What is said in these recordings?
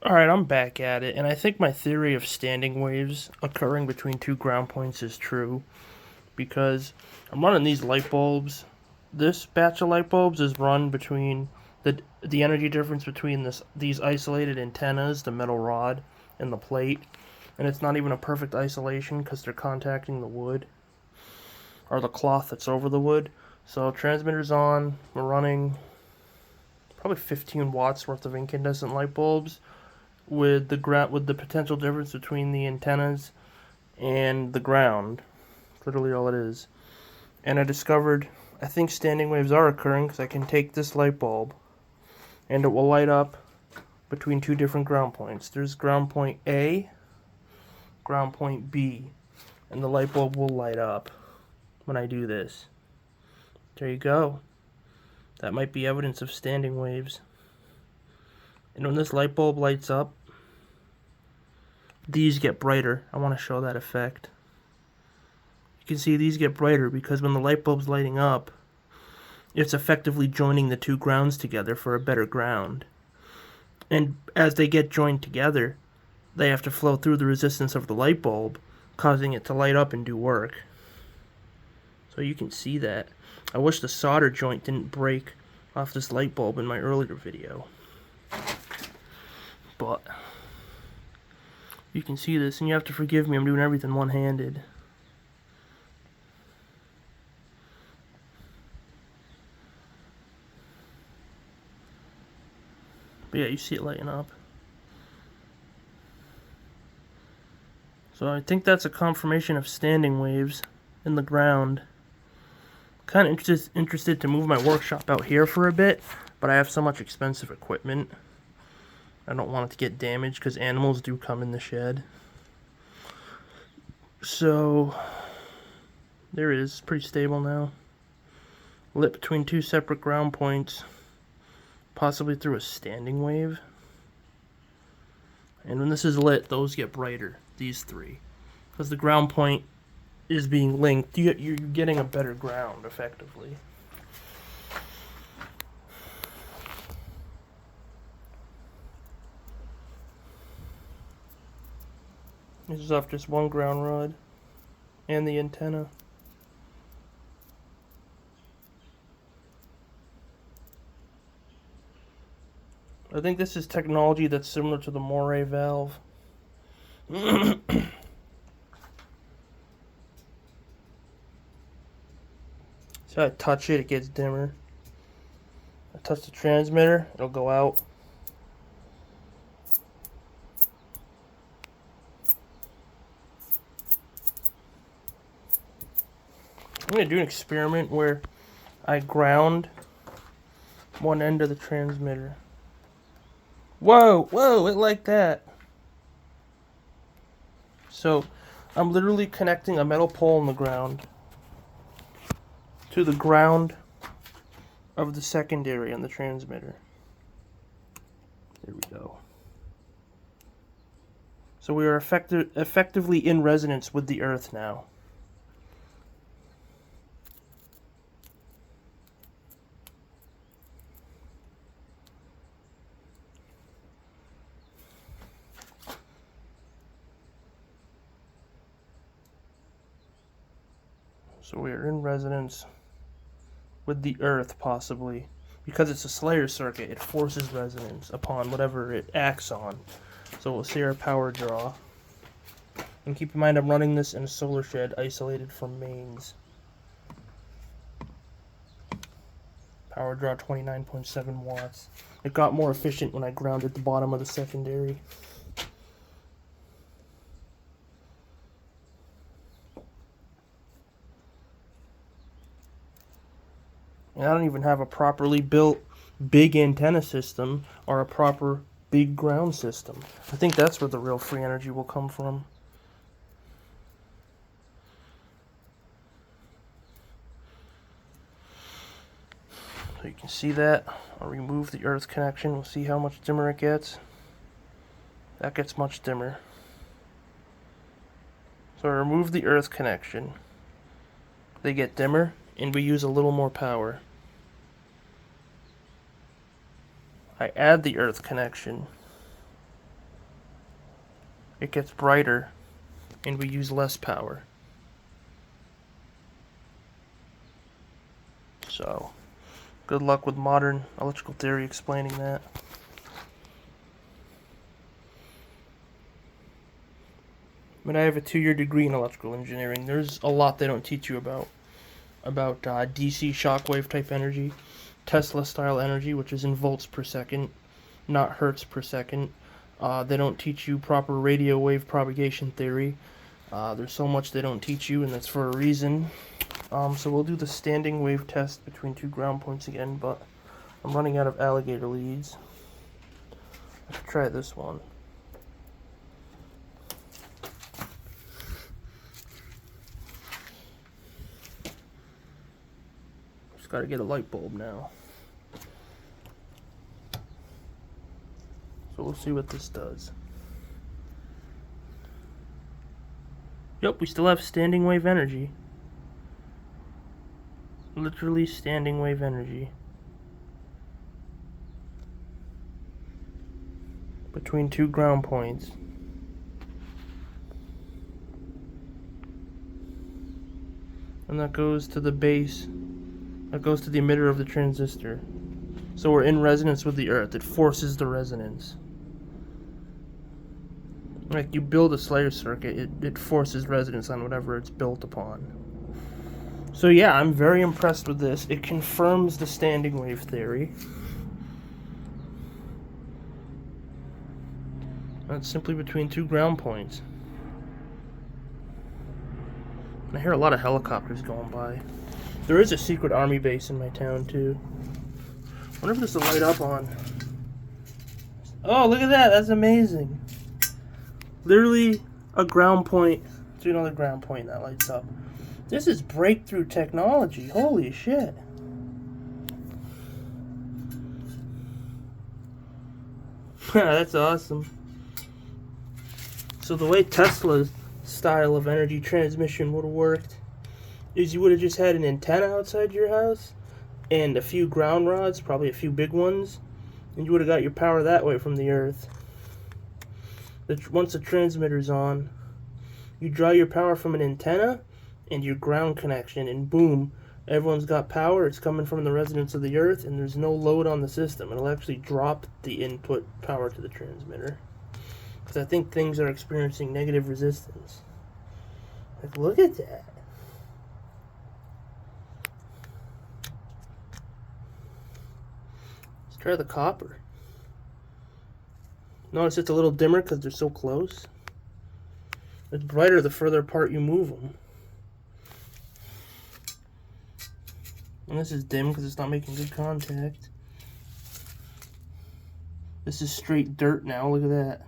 Alright, I'm back at it, and I think my theory of standing waves occurring between two ground points is true, because I'm running these light bulbs. This batch of light bulbs is run between the energy difference between these isolated antennas, the metal rod, and the plate, and it's not even a perfect isolation because they're contacting the wood, or the cloth that's over the wood. So transmitter's on, we're running probably 15 watts worth of incandescent light bulbs with the potential difference between the antennas and the ground. Literally all it is. And I think standing waves are occurring because I can take this light bulb and it will light up between two different ground points. There's ground point A, ground point B, and the light bulb will light up when I do this. There you go. That might be evidence of standing waves. And when this light bulb lights up, these get brighter. I want to show that effect. You can see these get brighter because when the light bulb's lighting up, it's effectively joining the two grounds together for a better ground. And as they get joined together, they have to flow through the resistance of the light bulb, causing it to light up and do work. So you can see that. I wish the solder joint didn't break off this light bulb in my earlier video. But you can see this, and you have to forgive me, I'm doing everything one-handed. But yeah, you see it lighting up. So I think that's a confirmation of standing waves in the ground. Kind of interested to move my workshop out here for a bit, but I have so much expensive equipment. I don't want it to get damaged because animals do come in the shed. So there it is, pretty stable now. Lit between two separate ground points, possibly through a standing wave. And when this is lit, those get brighter, these three, because the ground point is being linked. You're getting a better ground, effectively. This is off just one ground rod and the antenna. I think this is technology that's similar to the Moray valve. So I touch it, it gets dimmer. I touch the transmitter, it'll go out. I'm going to do an experiment where I ground one end of the transmitter. Whoa, it like that. So I'm literally connecting a metal pole in the ground to the ground of the secondary on the transmitter. There we go. So we are effectively in resonance with the Earth now. So we are in resonance with the Earth, possibly. Because it's a Slayer circuit, it forces resonance upon whatever it acts on. So we'll see our power draw. And keep in mind I'm running this in a solar shed isolated from mains. Power draw 29.7 watts. It got more efficient when I grounded the bottom of the secondary. And I don't even have a properly built big antenna system or a proper big ground system. I think that's where the real free energy will come from. So you can see that. I'll remove the earth connection. We'll see how much dimmer it gets. That gets much dimmer. So I remove the earth connection. They get dimmer, and we use a little more power. I add the earth connection. it gets brighter and we use less power. So, good luck with modern electrical theory explaining that. But I have a 2-year degree in electrical engineering. There's a lot they don't teach you about DC shockwave type energy, Tesla style energy, which is in volts per second, not hertz per second. They don't teach you proper radio wave propagation theory. There's so much they don't teach you, and that's for a reason. So we'll do the standing wave test between 2 ground points again, but I'm running out of alligator leads. Let's try this one. Just gotta get a light bulb now. So we'll see what this does. Yep, we still have standing wave energy. Literally standing wave energy. Between 2 ground points. And that goes to the base. That goes to the emitter of the transistor. So we're in resonance with the Earth. It forces the resonance. Like you build a Slayer circuit, it forces resonance on whatever it's built upon. So yeah, I'm very impressed with this. It confirms the standing wave theory. That's simply between 2 ground points. I hear a lot of helicopters going by. There is a secret army base in my town too. I wonder if this will light up on. Oh, look at that! That's amazing. Literally a ground point to another ground point that lights up. This is breakthrough technology. Holy shit. That's awesome. So the way Tesla's style of energy transmission would have worked is you would have just had an antenna outside your house and a few ground rods, probably a few big ones, and you would have got your power that way from the Earth. Once the transmitter's on, you draw your power from an antenna and your ground connection, and boom, everyone's got power. It's coming from the resonance of the Earth, and there's no load on the system. It'll actually drop the input power to the transmitter. Because I think things are experiencing negative resistance. Like, look at that. Let's try the copper. Notice it's a little dimmer because they're so close. It's brighter the further apart you move them. And this is dim because it's not making good contact. This is straight dirt now, look at that.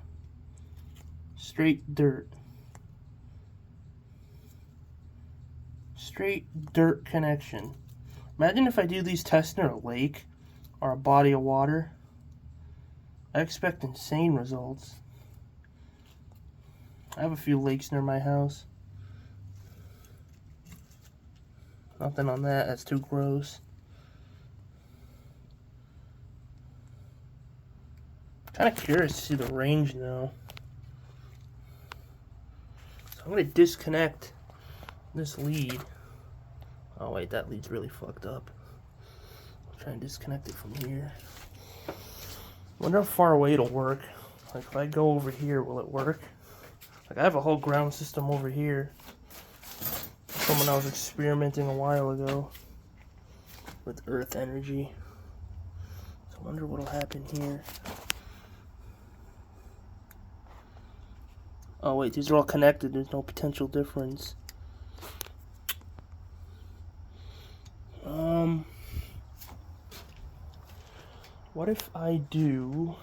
Straight dirt. Straight dirt connection. Imagine if I do these tests near a lake or a body of water. I expect insane results. I have a few lakes near my house. Nothing on that, that's too gross. Kind of curious to see the range now. So I'm going to disconnect this lead. Oh wait, that lead's really fucked up. I'll try and disconnect it from here. Wonder how far away it'll work. Like if I go over here, will it work? Like I have a whole ground system over here. Someone I was experimenting a while ago with earth energy. So I wonder what'll happen here. Oh wait, these are all connected. There's no potential difference. What if I do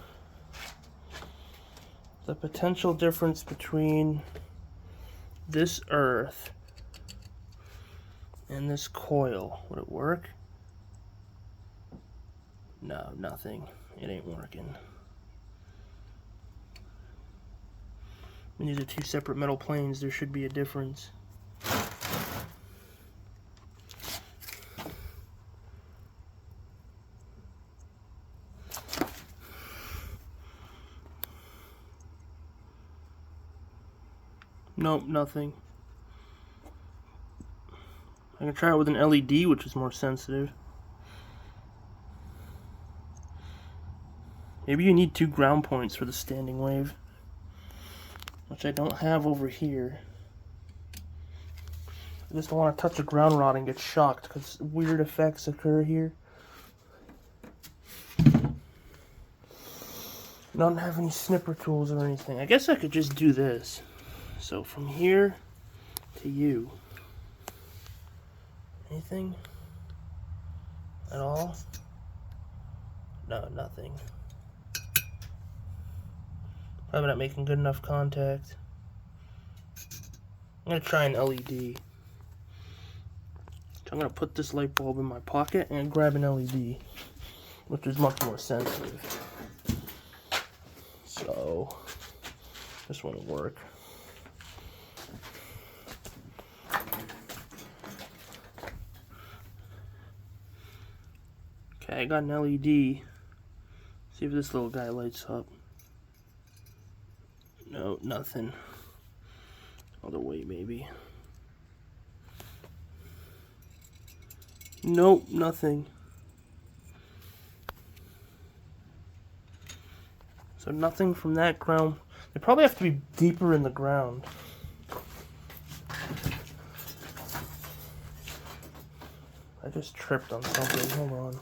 the potential difference between this earth and this coil? Would it work? No, nothing. It ain't working. When these are two separate metal planes, there should be a difference. Nope, nothing. I can try it with an LED, which is more sensitive. Maybe you need 2 ground points for the standing wave, which I don't have over here. I just don't want to touch a ground rod and get shocked because weird effects occur here. I don't have any snipper tools or anything. I guess I could just do this. So from here to you. Anything? At all? No, nothing. Probably not making good enough contact. I'm going to try an LED. So I'm going to put this light bulb in my pocket and grab an LED, which is much more sensitive. So, this won't work. Okay, I got an LED. See if this little guy lights up. No, nothing. Other way, maybe. Nope, nothing. So nothing from that ground. They probably have to be deeper in the ground. I just tripped on something. Hold on.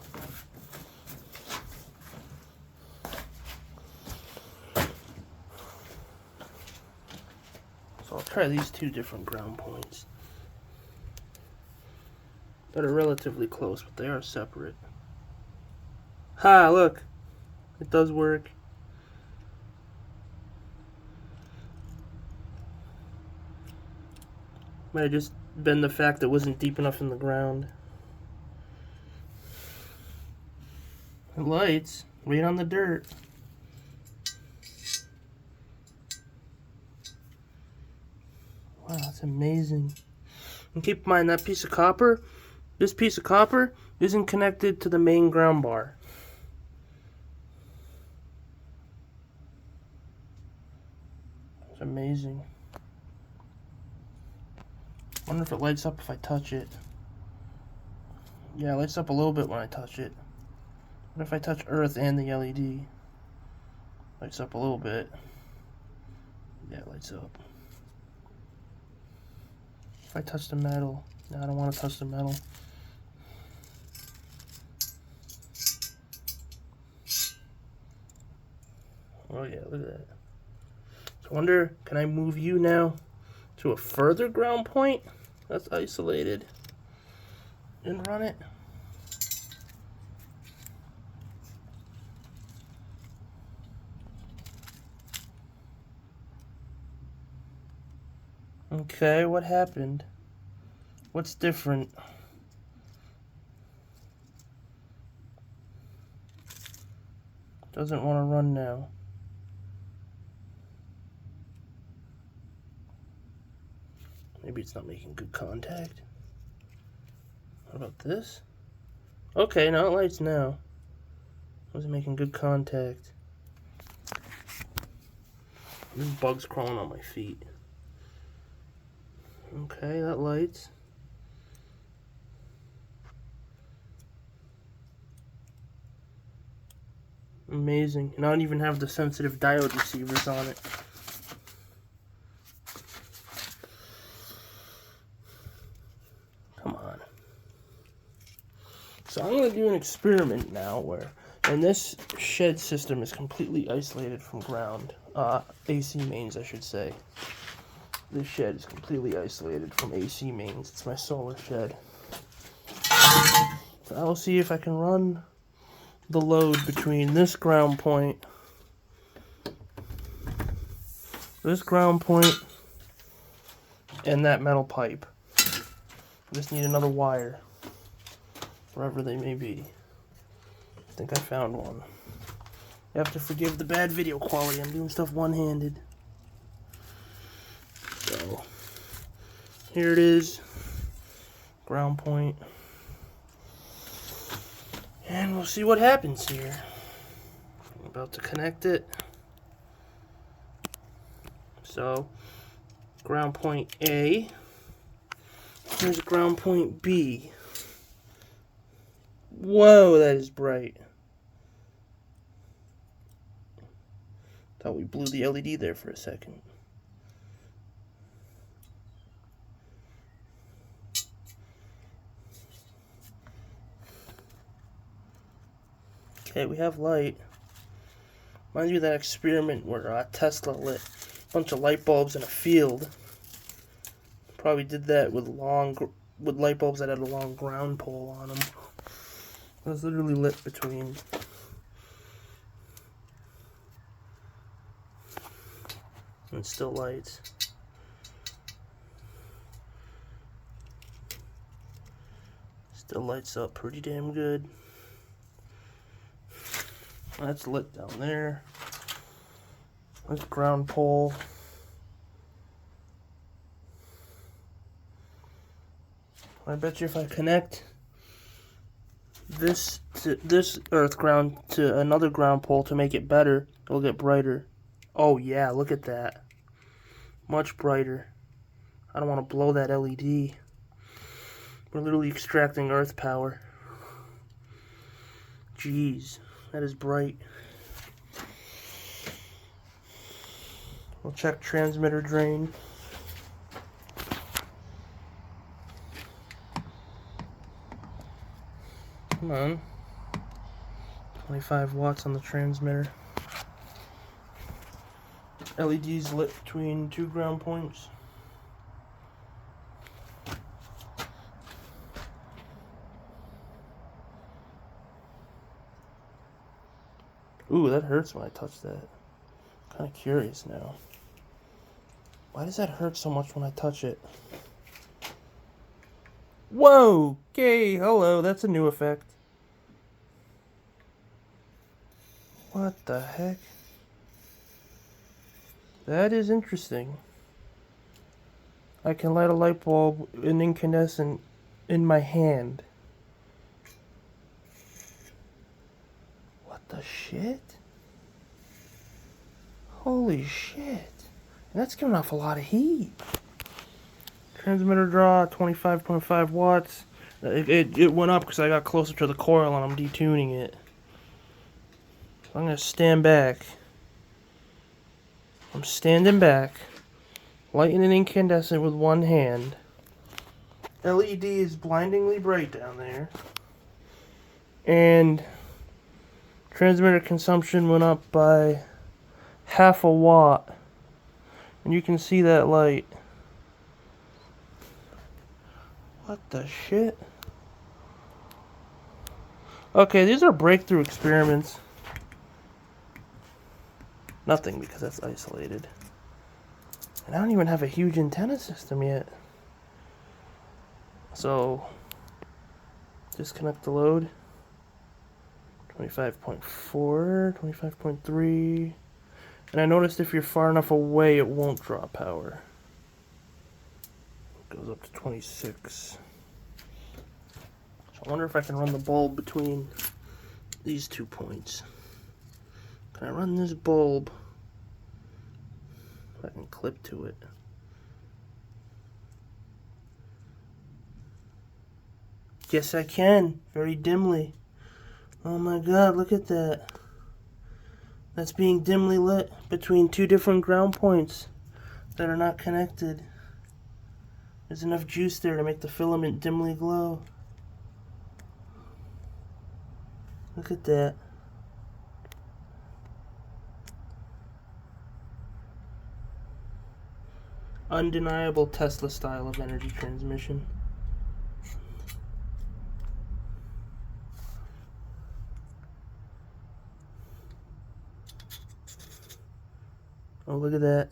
So I'll try these 2 different ground points that are relatively close, but they are separate. Ha, look. It does work. Might have just been the fact that it wasn't deep enough in the ground. It lights right on the dirt. Wow, that's amazing. And keep in mind that piece of copper, this piece of copper isn't connected to the main ground bar. It's amazing. I wonder if it lights up if I touch it. Yeah, it lights up a little bit when I touch it. What if I touch Earth and the LED? Lights up a little bit. Yeah, it lights up. If I touch the metal. No, I don't want to touch the metal. Oh yeah, look at that. So I wonder, can I move you now to a further ground point that's isolated and run it? Okay, what happened? What's different? Doesn't want to run now. Maybe it's not making good contact. What about this? Okay, now it lights now. Wasn't making good contact. There's bugs crawling on my feet. Okay, that lights. Amazing. And I don't even have the sensitive diode receivers on it. Come on. So I'm going to do an experiment now where, and this shed system is completely isolated from ground. AC mains, I should say. This shed is completely isolated from AC mains. It's my solar shed. So I'll see if I can run the load between this ground point, and that metal pipe. I just need another wire, wherever they may be. I think I found one. You have to forgive the bad video quality. I'm doing stuff one-handed. So, here it is. Ground point. And we'll see what happens here. I'm about to connect it. So, ground point A. Here's ground point B. Whoa, that is bright. Thought we blew the LED there for a second. Okay, we have light. Reminds me of that experiment where Tesla lit a bunch of light bulbs in a field. Probably did that with light bulbs that had a long ground pole on them. It was literally lit between. And still lights. Still lights up pretty damn good. That's lit down there. That's ground pole. I bet you if I connect this earth ground to another ground pole to make it better, it'll get brighter. Oh yeah, look at that. Much brighter. I don't want to blow that LED. We're literally extracting earth power. Jeez, that is bright. We'll check transmitter drain. Come on. 25 watts on the transmitter. LEDs lit between two ground points. Ooh, that hurts when I touch that. I'm kind of curious now. Why does that hurt so much when I touch it? Whoa! Okay, hello, that's a new effect. What the heck? That is interesting. I can light a light bulb, an incandescent, in my hand. What the shit? Holy shit. And that's giving off a lot of heat. Transmitter draw, 25.5 watts. It went up because I got closer to the coil and I'm detuning it. So I'm going to stand back. I'm standing back, lighting an incandescent with one hand. LED is blindingly bright down there. And transmitter consumption went up by half a watt. And you can see that light. What the shit? Okay, these are breakthrough experiments. Nothing, because that's isolated. And I don't even have a huge antenna system yet. So, disconnect the load. 25.4, 25.3. And I noticed if you're far enough away, it won't draw power. It goes up to 26. So I wonder if I can run the bulb between these 2 points. Can I run this bulb? If I can clip to it. Yes, I can. Very dimly. Oh my god, look at that. That's being dimly lit between two different ground points that are not connected. There's enough juice there to make the filament dimly glow. Look at that. Undeniable Tesla style of energy transmission. Oh, look at that.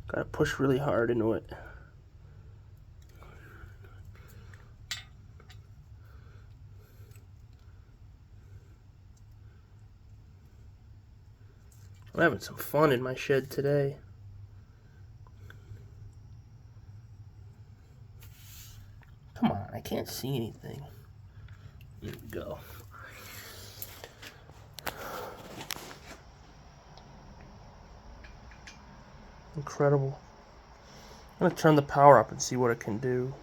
Gotta push really hard into it. I'm having some fun in my shed today. Come on, I can't see anything. There we go. Incredible. I'm going to turn the power up and see what it can do.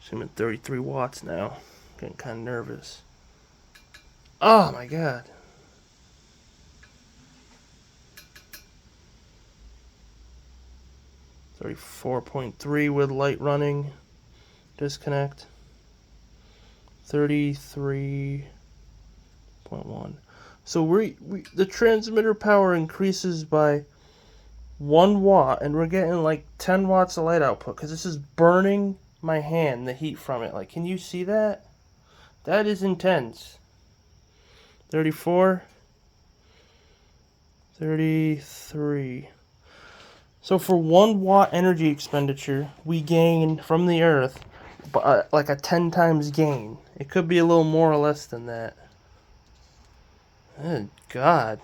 So I'm at 33 watts now. Getting kind of nervous. Oh my god. 34.3 with light running. Disconnect. 33.1. So the transmitter power increases by 1 watt, and we're getting like 10 watts of light output because this is burning my hand, the heat from it. Like, can you see that? That is intense. 34. 33. So for 1 watt energy expenditure, we gain from the Earth like a 10 times gain. It could be a little more or less than that. Oh, God.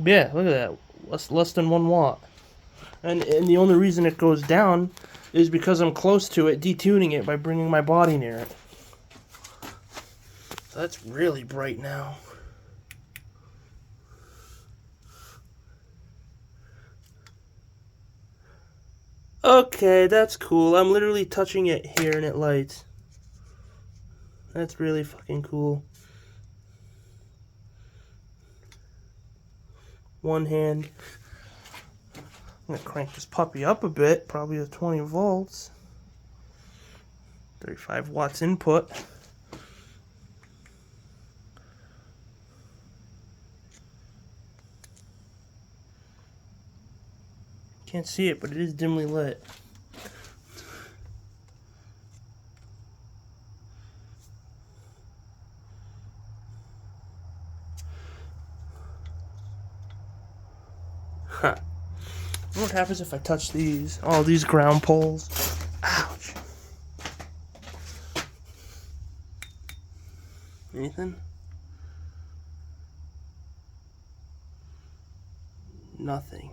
Yeah, look at that. Less than 1 watt. And the only reason it goes down is because I'm close to it, detuning it by bringing my body near it. So that's really bright now. Okay, that's cool. I'm literally touching it here and it lights. That's really fucking cool. One hand. I'm gonna crank this puppy up a bit, probably to 20 volts. 35 watts input. Can't see it, but it is dimly lit. Huh. What happens if I touch these? Oh, these ground poles. Ouch. Anything? Nothing.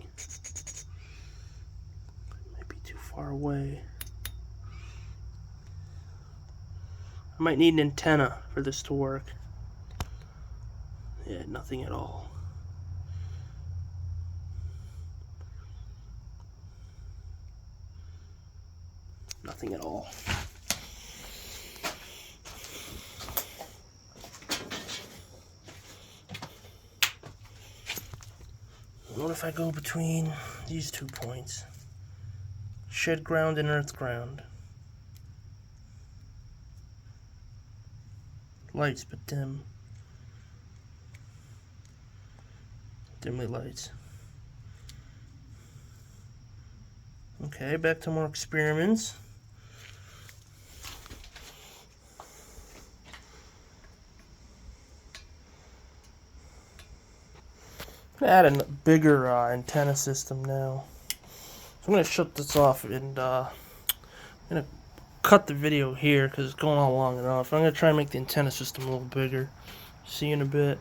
Might be too far away. I might need an antenna for this to work. Yeah, nothing at all. Nothing at all. What if I go between these 2 points? Shed ground and earth ground. Lights, but dim. Dimly lights. Okay, back to more experiments. I'm gonna add a bigger antenna system now. So I'm gonna shut this off and I'm gonna cut the video here because it's going on long enough. I'm gonna try and make the antenna system a little bigger. See you in a bit.